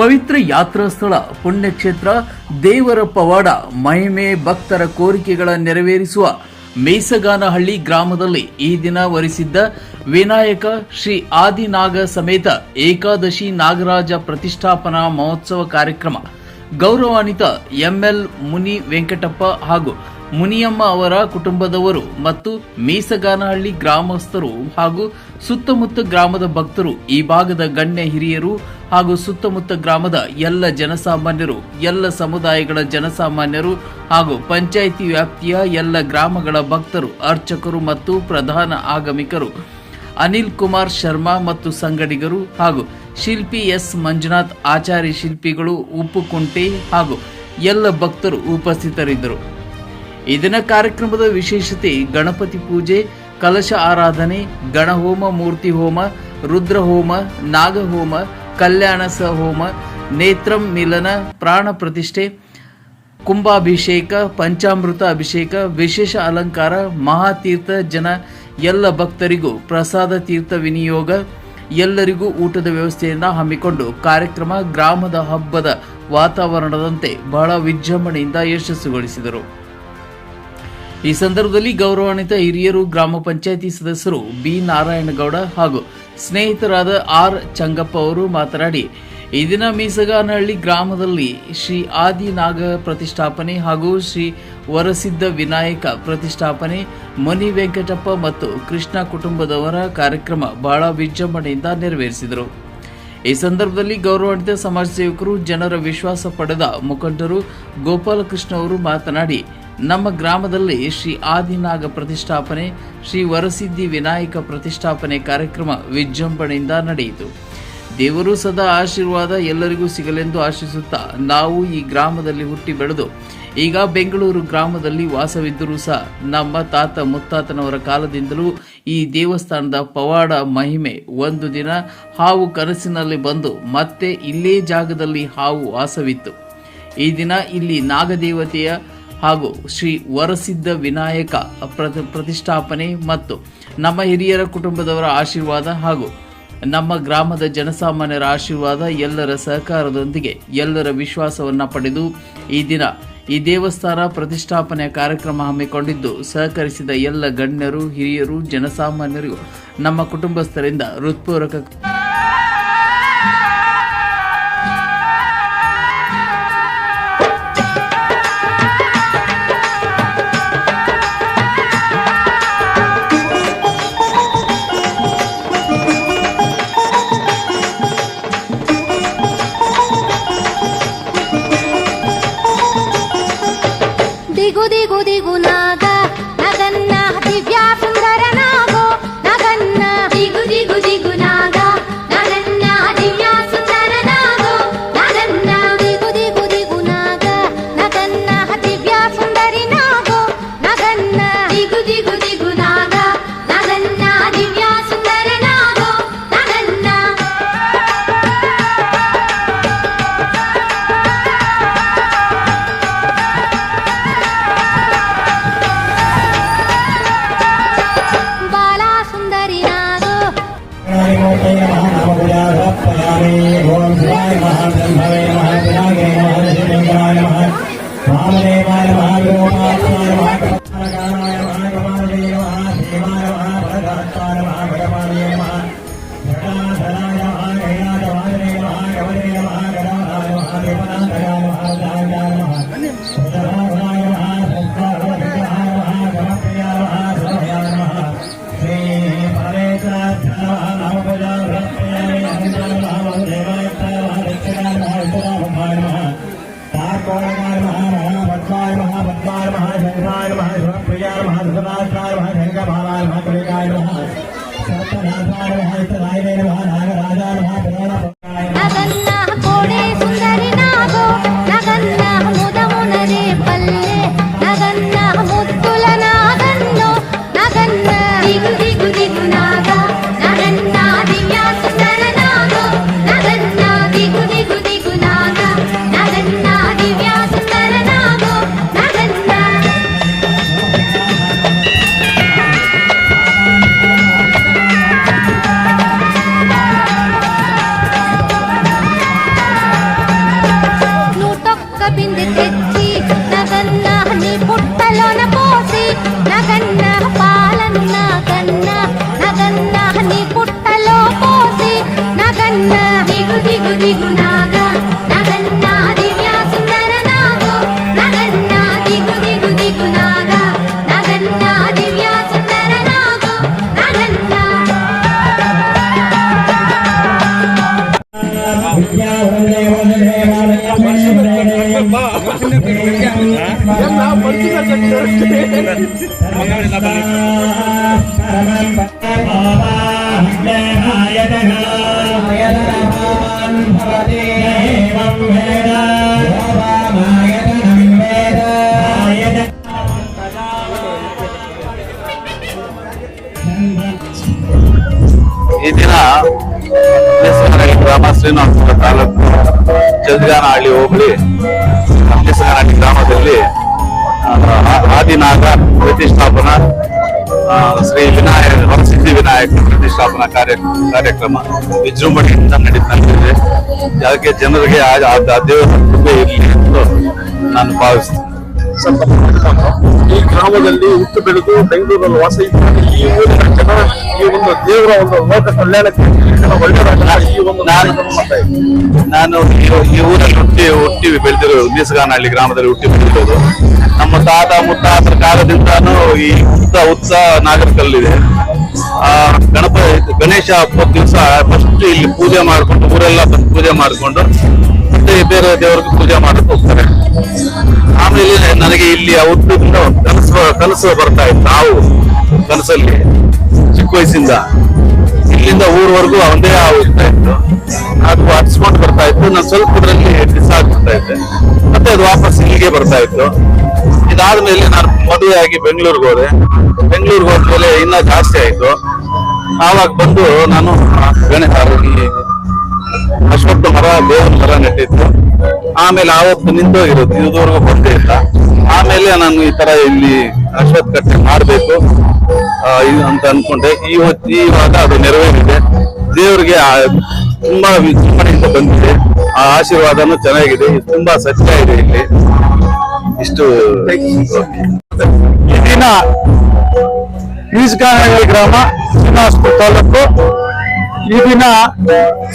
ಪವಿತ್ರ ಯಾತ್ರಾ ಸ್ಥಳ ಪುಣ್ಯಕ್ಷೇತ್ರ ದೇವರ ಪವಾಡ ಮಹಿಮೆ ಭಕ್ತರ ಕೋರಿಕೆಗಳ ನೆರವೇರಿಸುವ ಮೇಸಗಾನಹಳ್ಳಿ ಗ್ರಾಮದಲ್ಲಿ ಈ ದಿನ ವರಿಸಿದ್ದ ವಿನಾಯಕ ಶ್ರೀ ಆದಿನಾಗ ಸಮೇತ ಏಕಾದಶಿ ನಾಗರಾಜ ಪ್ರತಿಷ್ಠಾಪನಾ ಮಹೋತ್ಸವ ಕಾರ್ಯಕ್ರಮ ಗೌರವಾನ್ವಿತ ಎಂಎಲ್ ಮುನಿ ವೆಂಕಟಪ್ಪ ಹಾಗೂ ಮುನಿಯಮ್ಮ ಅವರ ಕುಟುಂಬದವರು ಮತ್ತು ಮೇಸಗಾನಹಳ್ಳಿ ಗ್ರಾಮಸ್ಥರು ಹಾಗೂ ಸುತ್ತಮುತ್ತ ಗ್ರಾಮದ ಭಕ್ತರು, ಈ ಭಾಗದ ಗಣ್ಯ ಹಿರಿಯರು ಹಾಗೂ ಸುತ್ತಮುತ್ತ ಗ್ರಾಮದ ಎಲ್ಲ ಜನಸಾಮಾನ್ಯರು, ಎಲ್ಲ ಸಮುದಾಯಗಳ ಜನಸಾಮಾನ್ಯರು ಹಾಗೂ ಪಂಚಾಯಿತಿ ವ್ಯಾಪ್ತಿಯ ಎಲ್ಲ ಗ್ರಾಮಗಳ ಭಕ್ತರು, ಅರ್ಚಕರು ಮತ್ತು ಪ್ರಧಾನ ಆಗಮಿಕರು ಅನಿಲ್ ಕುಮಾರ್ ಶರ್ಮಾ ಮತ್ತು ಸಂಗಡಿಗರು ಹಾಗೂ ಶಿಲ್ಪಿ ಎಸ್ ಮಂಜುನಾಥ್ ಆಚಾರ್ಯ ಶಿಲ್ಪಿಗಳು ಉಪ್ಪುಕುಂಟೆ ಹಾಗೂ ಎಲ್ಲ ಭಕ್ತರು ಉಪಸ್ಥಿತರಿದ್ದರು. ಈ ದಿನ ಕಾರ್ಯಕ್ರಮದ ವಿಶೇಷತೆ ಗಣಪತಿ ಪೂಜೆ, ಕಲಶ ಆರಾಧನೆ, ಗಣಹೋಮ, ಮೂರ್ತಿ ಹೋಮ, ರುದ್ರಹೋಮ, ನಾಗಹೋಮ, ಕಲ್ಯಾಣ ಹೋಮ, ನೇತ್ರಂ ಮಿಲನ, ಪ್ರಾಣ ಪ್ರತಿಷ್ಠೆ, ಕುಂಭಾಭಿಷೇಕ, ಪಂಚಾಮೃತ ಅಭಿಷೇಕ, ವಿಶೇಷ ಅಲಂಕಾರ, ಮಹಾತೀರ್ಥ ಜನ, ಎಲ್ಲ ಭಕ್ತರಿಗೂ ಪ್ರಸಾದ ತೀರ್ಥ ವಿನಿಯೋಗ, ಎಲ್ಲರಿಗೂ ಊಟದ ವ್ಯವಸ್ಥೆಯನ್ನು ಹಮ್ಮಿಕೊಂಡು ಕಾರ್ಯಕ್ರಮ ಗ್ರಾಮದ ಹಬ್ಬದ ವಾತಾವರಣದಂತೆ ಬಹಳ ವಿಜೃಂಭಣೆಯಿಂದ ಯಶಸ್ಸುಗೊಳಿಸಿದರು. ಈ ಸಂದರ್ಭದಲ್ಲಿ ಗೌರವಾನ್ವಿತ ಹಿರಿಯರು, ಗ್ರಾಮ ಪಂಚಾಯಿತಿ ಸದಸ್ಯರು ಬಿ ನಾರಾಯಣಗೌಡ ಹಾಗೂ ಸ್ನೇಹಿತರಾದ ಆರ್ ಚಂಗಪ್ಪ ಅವರು ಮಾತನಾಡಿ, ಈ ದಿನ ಮೀಸಗಾನಹಳ್ಳಿ ಗ್ರಾಮದಲ್ಲಿ ಶ್ರೀ ಆದಿನಾಗ ಪ್ರತಿಷ್ಠಾಪನೆ ಹಾಗೂ ಶ್ರೀ ವರಸಿದ್ಧ ವಿನಾಯಕ ಪ್ರತಿಷ್ಠಾಪನೆ ಮುನಿ ವೆಂಕಟಪ್ಪ ಮತ್ತು ಕೃಷ್ಣ ಕುಟುಂಬದವರ ಕಾರ್ಯಕ್ರಮ ಬಹಳ ವಿಜೃಂಭಣೆಯಿಂದ ನೆರವೇರಿಸಿದರು. ಈ ಸಂದರ್ಭದಲ್ಲಿ ಗೌರವಾನ್ವಿತ ಸಮಾಜ ಸೇವಕರು, ಜನರ ವಿಶ್ವಾಸ ಪಡೆದ ಮುಖಂಡರು ಗೋಪಾಲಕೃಷ್ಣ ಅವರು ಮಾತನಾಡಿ, ನಮ್ಮ ಗ್ರಾಮದಲ್ಲಿ ಶ್ರೀ ಆದಿನಾಗ ಪ್ರತಿಷ್ಠಾಪನೆ, ಶ್ರೀ ವರಸಿದ್ಧಿ ವಿನಾಯಕ ಪ್ರತಿಷ್ಠಾಪನೆ ಕಾರ್ಯಕ್ರಮ ವಿಜೃಂಭಣೆಯಿಂದ ನಡೆಯಿತು. ದೇವರು ಸದಾ ಆಶೀರ್ವಾದ ಎಲ್ಲರಿಗೂ ಸಿಗಲೆಂದು ಆಶಿಸುತ್ತಾ ನಾವು ಈ ಗ್ರಾಮದಲ್ಲಿ ಹುಟ್ಟಿ ಬೆಳೆದು ಈಗ ಬೆಂಗಳೂರು ಗ್ರಾಮದಲ್ಲಿ ವಾಸವಿದ್ದರೂ ಸಹ ನಮ್ಮ ತಾತ ಮುತ್ತಾತನವರ ಕಾಲದಿಂದಲೂ ಈ ದೇವಸ್ಥಾನದ ಪವಾಡ ಮಹಿಮೆ, ಒಂದು ದಿನ ಹಾವು ಕನಸಿನಲ್ಲಿ ಬಂದು ಮತ್ತೆ ಇಲ್ಲೇ ಜಾಗದಲ್ಲಿ ಹಾವು ವಾಸವಿತ್ತು. ಈ ದಿನ ಇಲ್ಲಿ ನಾಗದೇವತೆಯ ಹಾಗೂ ಶ್ರೀ ವರಸಿದ್ಧ ವಿನಾಯಕ ಪ್ರತಿಷ್ಠಾಪನೆ ಮತ್ತು ನಮ್ಮ ಹಿರಿಯರ ಕುಟುಂಬದವರ ಆಶೀರ್ವಾದ ಹಾಗೂ ನಮ್ಮ ಗ್ರಾಮದ ಜನಸಾಮಾನ್ಯರ ಆಶೀರ್ವಾದ ಎಲ್ಲರ ಸಹಕಾರದೊಂದಿಗೆ ಎಲ್ಲರ ವಿಶ್ವಾಸವನ್ನು ಪಡೆದು ಈ ದಿನ ಈ ದೇವಸ್ಥಾನ ಪ್ರತಿಷ್ಠಾಪನೆಯ ಕಾರ್ಯಕ್ರಮ ಹಮ್ಮಿಕೊಂಡಿದ್ದು, ಸಹಕರಿಸಿದ ಎಲ್ಲ ಗಣ್ಯರು, ಹಿರಿಯರು, ಜನಸಾಮಾನ್ಯರು, ನಮ್ಮ ಕುಟುಂಬಸ್ಥರಿಂದ ಹೃತ್ಪೂರ್ವಕ ದಿಗು ದಿಗು ದಿಗು ನಾಗ ನಗನ್ನ ದಿವ್ಯಾ ಸುಂದರ ನಾಗೋ ನಗನ್ನ ದಿಗು ದಿಗು ದಿಗು ನಾಗ ನಗನ್ನ ದಿವ್ಯಾ ಸುಂದರ ನಾಗೋ ನಗನ್ನ ದಿಗು ದಿಗು ದಿಗು ನಾಗ ನಗನ್ನ ದಿವ್ಯಾ ಸುಂದರಿ ನಾಗೋ ನಗನ್ನ ದಿಗು ದಿಗು ದಿಗು ನಾಗ ನಗನ್ನ ದಿವ್ಯಾ ಸುಂದರ ನಾಗೋ ನಗನ್ನ ನಗನ್ನ ಕೋಡೆ ಸುಂದರಿ ನಾಗೋ ನಗನ್ನ ಮುದ ಮುನರೆ ಪಲ್ಲೆ ನಗನ್ನ ಮುತ್ತುಲ ನಾಗನ್ನೋ ನಗನ್ನ ದಿಗು ದಿಗು ದಿಗು ನಾಗ ನಗನ್ನ ದಿವ್ಯಾ ಸುಂದರ ನಾಗೋ ನಗನ್ನ ದಿಗು ದಿಗು ದಿಗು ನಾಗ ನಗನ್ನ ದಿವ್ಯಾ ಸುಂದರ ನಾಗೋ ನಗನ್ನ ಈ ದಿನ ಗ್ರಾಮ ಶ್ರೀನಿವಾಸಪುರ ತಾಲೂಕು ಚಂದ್ರಗಾನಹಳ್ಳಿ ಹೋಬಳಿ ಶ್ರೀನಿವಾಸಪುರ ಗ್ರಾಮದಲ್ಲಿ ಆದಿನಾಗ ಪ್ರತಿಷ್ಠಾಪನಾ ಶ್ರೀ ಸಿದ್ಧಿ ವಿನಾಯಕ ಪ್ರತಿಷ್ಠಾಪನಾ ಕಾರ್ಯಕ್ರಮ ವಿಜೃಂಭಣೆಯಿಂದ ನಡೆದಿದೆ. ಅದಕ್ಕೆ ಜನರಿಗೆ ಆ ದೇವರ ಕೃಪೆ ಇರಲಿ ಎಂದು ನಾನು ಭಾವಿಸ್ತೇನೆ. ಈ ಗ್ರಾಮದಲ್ಲಿ ಹುಟ್ಟು ಬೆಳೆದು ಬೆಂಗಳೂರಲ್ಲಿ ವಾಸ ಇದ್ದಾರೆ. ಈ ಊರಿನ ಜನ ಈ ಒಂದು ದೇವರ ಒಂದು ಲೋಕ ಕಲ್ಯಾಣಕ್ಕೆ ಒಳ್ಳೆಯದಾಗಲ್ಲ ಈ ಒಂದು ನಾನು ಈ ಊರಲ್ಲಿ ಹುಟ್ಟಿ ಬೆಳೆದಿರೋ ಉದ್ದೇಶಗಾನಹಳ್ಳಿ ಗ್ರಾಮದಲ್ಲಿ ಹುಟ್ಟಿ ಬೆಳೆದಿರೋದು. ನಮ್ಮ ತಾತ ಮುತ್ತಾತರ ಕಾಲದಿಂದಾನು ಈ ಉತ್ಸ ನಾಗರಿಕಲ್ಲಿದೆ. ಗಣೇಶ ಹಬ್ಬದ ದಿವಸ ಫಸ್ಟ್ ಇಲ್ಲಿ ಪೂಜೆ ಮಾಡ್ಕೊಂಡು ಊರೆಲ್ಲ ಬಂದು ಪೂಜೆ ಮಾಡ್ಕೊಂಡು ಮತ್ತೆ ಬೇರೆ ದೇವರಿಗೆ ಪೂಜೆ ಮಾಡಕ್ಕೆ ಹೋಗ್ತಾರೆ. ಆಮೇಲೆ ನನಗೆ ಇಲ್ಲಿ ಹುಟ್ಟಿದಿಂದ ಕನಸು ಬರ್ತಾ ಇತ್ತು. ನಾವು ಕನಸಲ್ಲಿ ಚಿಕ್ಕ ವಯಸ್ಸಿಂದ ಇಲ್ಲಿಂದ ಊರ್ವರೆಗೂ ಒಂದೇ ಹೋಗ್ತಾ ಇತ್ತು. ಅದು ಹಚ್ಕೊಂಡು ಬರ್ತಾ ಇತ್ತು. ನಾನು ಸ್ವಲ್ಪ ಇದರಲ್ಲಿ ಮಿಸ್ ಆಗ್ಬಿಡ್ತಾ ಇದ್ದೆ. ಮತ್ತೆ ಅದು ವಾಪಸ್ ಇಲ್ಲಿಗೆ ಬರ್ತಾ ಇತ್ತು. ಇದಾದ್ಮೇಲೆ ನಾನು ಮದುವೆ ಆಗಿ ಬೆಂಗಳೂರಿಗೆ ಹೋದೆ. ಬೆಂಗಳೂರಿಗೆ ಹೋದ್ಮೇಲೆ ಇನ್ನ ಜಾಸ್ತಿ ಆಯ್ತು. ಆವಾಗ ಬಂದು ನಾನು ಅಶ್ವತ್ಥ ಮರ ಬೇವಿನ ಮರ ನೆಟ್ಟಿತ್ತು. ಆಮೇಲೆ ಆವತ್ತು ನಿಂತೋಗಿರೋದು, ಇದುವರೆಗೂ ಬಂದೇ ಇಲ್ಲ. ಆಮೇಲೆ ನಾನು ಈ ತರ ಇಲ್ಲಿ ಅಶ್ವತ್ಥ ಕಟ್ಟೆ ಮಾಡ್ಬೇಕು ಅಂತ ಅನ್ಕೊಂಡೆ. ಇವಾಗ ಅದು ನೆರವೇರಿದೆ. ದೇವರಿಗೆ ತುಂಬಾ ವಿಜೃಂಭಣೆಯಿಂದ ಬಂದಿದೆ. ಆ ಆಶೀರ್ವಾದನೂ ಚೆನ್ನಾಗಿದೆ. ತುಂಬಾ ಸತ್ಯ ಇದೆ ಇಲ್ಲಿ. ಇಷ್ಟು ಈ ದಿನ ಶ್ರೀನಿವಾಸಪುರ ಗ್ರಾಮ ಶ್ರೀನಿವಾಸಪುರ ತಾಲೂಕು ಈ ದಿನ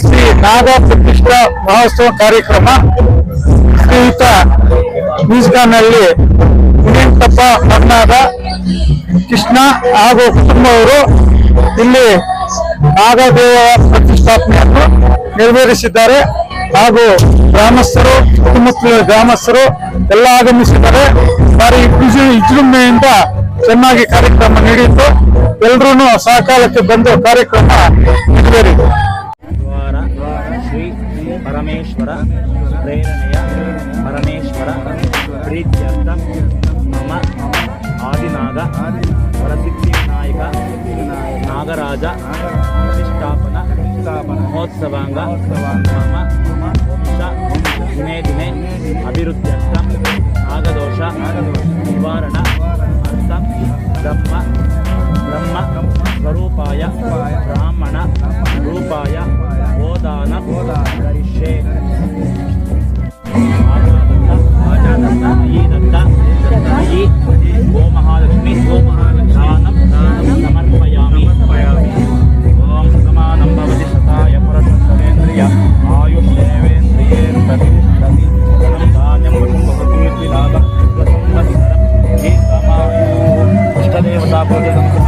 ಶ್ರೀ ನಾಗ ಪ್ರತಿಷ್ಠಾ ಮಹೋತ್ಸವ ಕಾರ್ಯಕ್ರಮ ಶ್ರೀಯುತ ಶ್ರೀನಿವಾಸಪುರದಲ್ಲಿ ಮುನಿಯಂತಪ್ಪ ಮನ್ನಾದ ಕೃಷ್ಣ ಹಾಗೂ ಕುಟುಂಬವರು ಇಲ್ಲಿ ನಾಗದೇವ ಪ್ರತಿಷ್ಠಾಪನೆಯನ್ನು ನೆರವೇರಿಸಿದ್ದಾರೆ. ಹಾಗೂ ಗ್ರಾಮಸ್ಥರು ಸುತ್ತಮುತ್ತಲ ಗ್ರಾಮಸ್ಥರು ಎಲ್ಲ ಆಗಮಿಸಿದ್ದಾರೆ. ಭಾರಿ ವಿಜೃಂಭಣೆಯಿಂದ ಚೆನ್ನಾಗಿ ಕಾರ್ಯಕ್ರಮ ನಡೆಯಿತು. ಎಲ್ಲರೂ ಸಹಕಾಲಕ್ಕೆ ಬಂದು ಕಾರ್ಯಕ್ರಮ ನೆರವೇರಿದೆ. ಶ್ರೀ ಪರಮೇಶ್ವರ ಪ್ರೇರಣೆಯ ಪರಮೇಶ್ವರ ಪ್ರೀತ್ಯರ್ಥ ಮಮ ಆದಿನಾಗ ವರಸಿದ್ಧಿ ವಿನಾಯಕ ನಾಗರಾಜ ಪ್ರತಿಷ್ಠಾಪನಾ ಮಹೋತ್ಸವಾಂಗ ಮಮ ವಂಶ ದಿನೇ ದಿನೇ ಅಭಿವೃದ್ಧ್ಯರ್ಥ ನಾಗದೋಷ ನಿವಾರಣ ಅರ್ಥ ಬ್ರಹ್ಮ ಸ್ವರೂಪಾಯ ಬ್ರಾಹ್ಮಣ ರೂಪಾಯ ಗೋದಾನ ಕರಿಷ್ಯೆ. ಈ ದತ್ತ ಈ ಗೋಮಹಾಲಕ್ಷ್ಮಿ ದಾನಂ ಸಮರ್ಪಯಾಮಿ. ಓಂ ಸಮಾನಂ ಭವತಿ ಶತಾಯ ಪುರಸರೇಂದ್ರಿಯ ಆಯುಷ್ಯೇವೇಂದ್ರಿಯೇ ಪ್ರತಿಷ್ಠತಿ ಧಾನ್ಯಂ ಭವತೀರ್ವಿಲಾಭ ಪ್ರಸಂಗಸ್ಸರಂ ಹೇ ಸಮಾಯು ಇಷ್ಟದೇವತಾ ಪೂಜೆದಂತಹ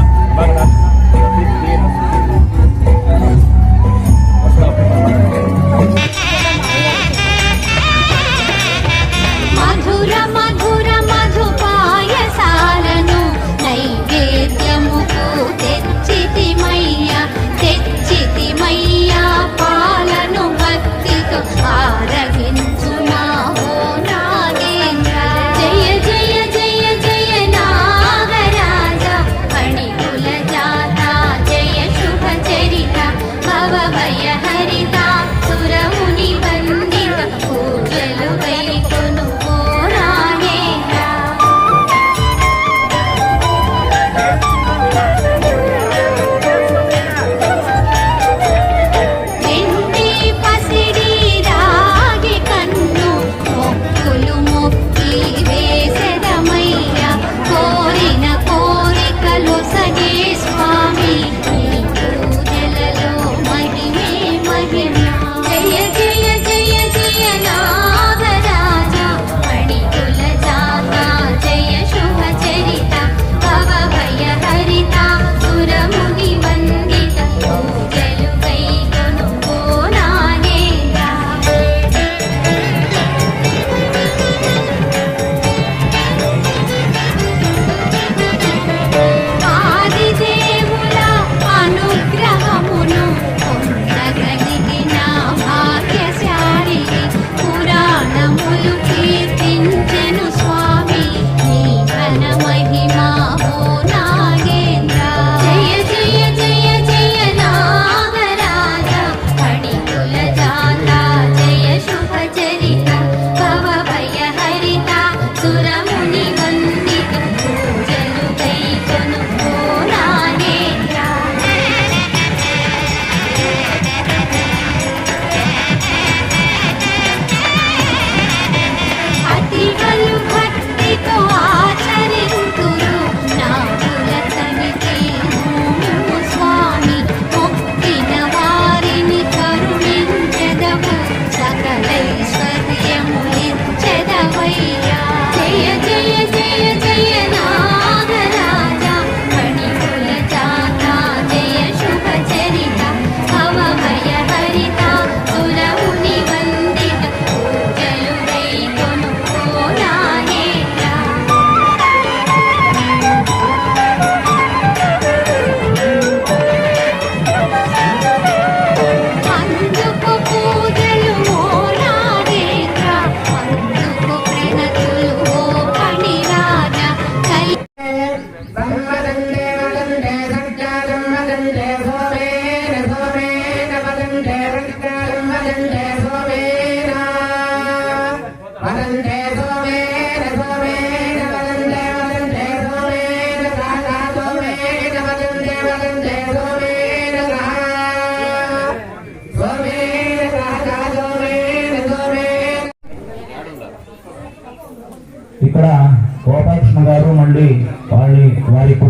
మధుర మధుర మధుపాయసాలను నైవేద్యముకు తెచ్చితిమయ్యా పాలను భక్తితో ఆరగించునాహో నాగేంద్ర. జయ జయ జయ జయ నాగరాజ గణ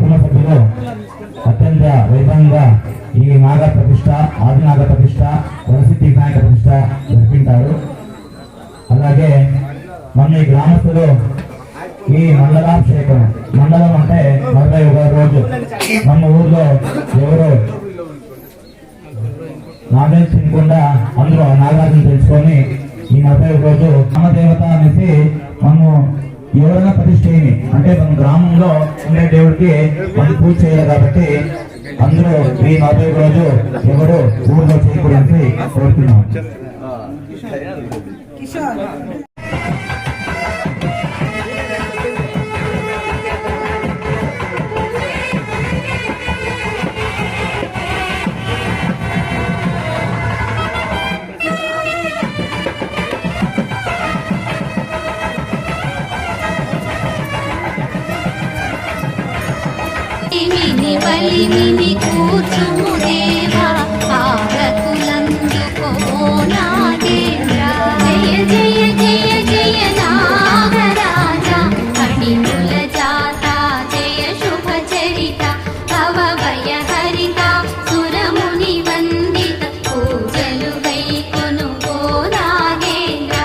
కుటుంబ సభ్యులు అత్యంత వైభవంగా ఈ నాగ ప్రతిష్ట, ఆది నాగ ప్రతిష్ట, వరసిద్ధి వినాయక ప్రతిష్ట జరిపింటారు. అలాగే మన ఈ గ్రామస్తులు ఈ మండలాభిషేకం, మండలం అంటే 41 రోజు, మన ఊర్లో ఎవరు నాగేలు తినకుండా అందరూ నాగార్జున తెలుసుకొని ఈ 41 రోజు నామదేవత అనేసి మనము ఎవరైనా ప్రతిష్టేమి అంటే మన గ్రామంలో ఉండే దేవుడికి మనం పూజ చేయాలి కాబట్టి అందరూ ఈ 41 రోజు ఎవరు ఊర్లో చేయకూడదని కోరుతున్నాం. మిని బలిని కూర్చుము దేవా, ఆరతులందుకో నాగేంద్ర. జయ జయ జయ జయ నాగరాజా, అణిముల జాత జయ శుభ చరిత, భవభయ హరిత సురముని వందిత, పూజలు వైకొను నాగేంద్ర.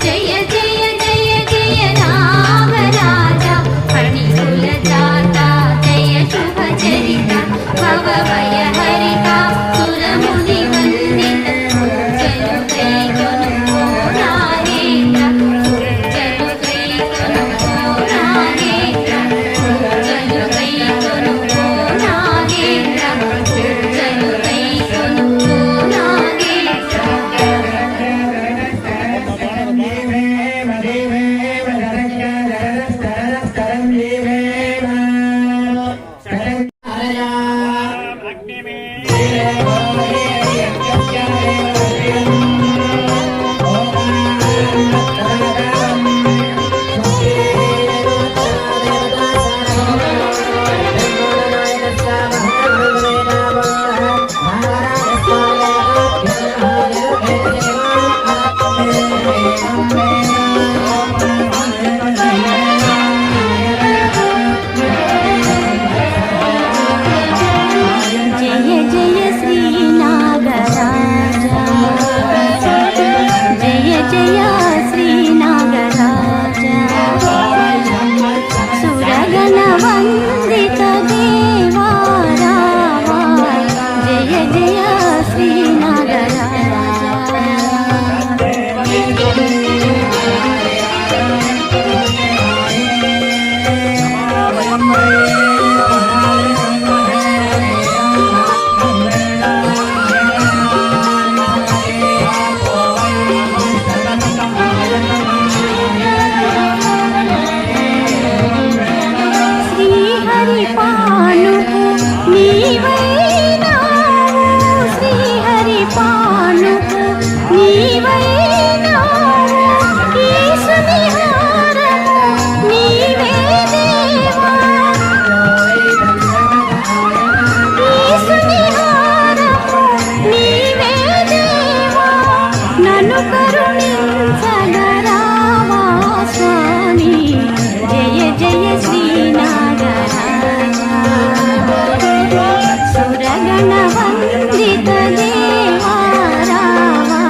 జయ జయ జయ జయ నాగరాజా, అణిముల జాత శుభ చరిత, భవభయ హరిత సురముని వందిత, పూజలు వైకొను నాగేంద్ర. పూజలు వైకొను నాగేంద్ర, పూజలు వైకొను నాగేంద్ర, పూజలు వైకొను నాగేంద్ర. జయ జయ శ్రీ నాగరాజా, జయ జయ శ్రీ నాగరాజా, సురగణ వందిత దేవా రావా, జయ జయ శ్రీ నాగరాజా. శ్రీహరి పానుకు నీవైనావు, శ్రీహరి పానుకు నీవైనావు, ఈశుని హారము నీవే దేవా, ఈశుని హారము నీవే దేవా, నన్ను కరుణించగరావా స్వామి. జయ జయ శ్రీ నాగరాజా, సురగణ వందిత దేవా రావా,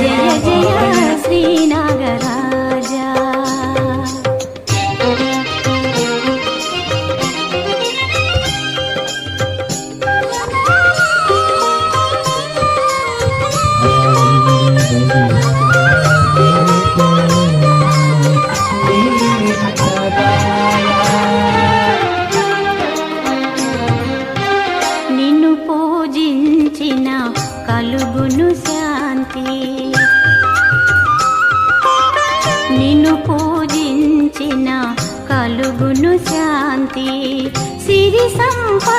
జయ జయ శ్రీ నాగరాజా. నిన్ను పూజించిన కలుగును శాంతి, నిన్ను పూజించిన కలుగును శాంతి, సిరి సంపద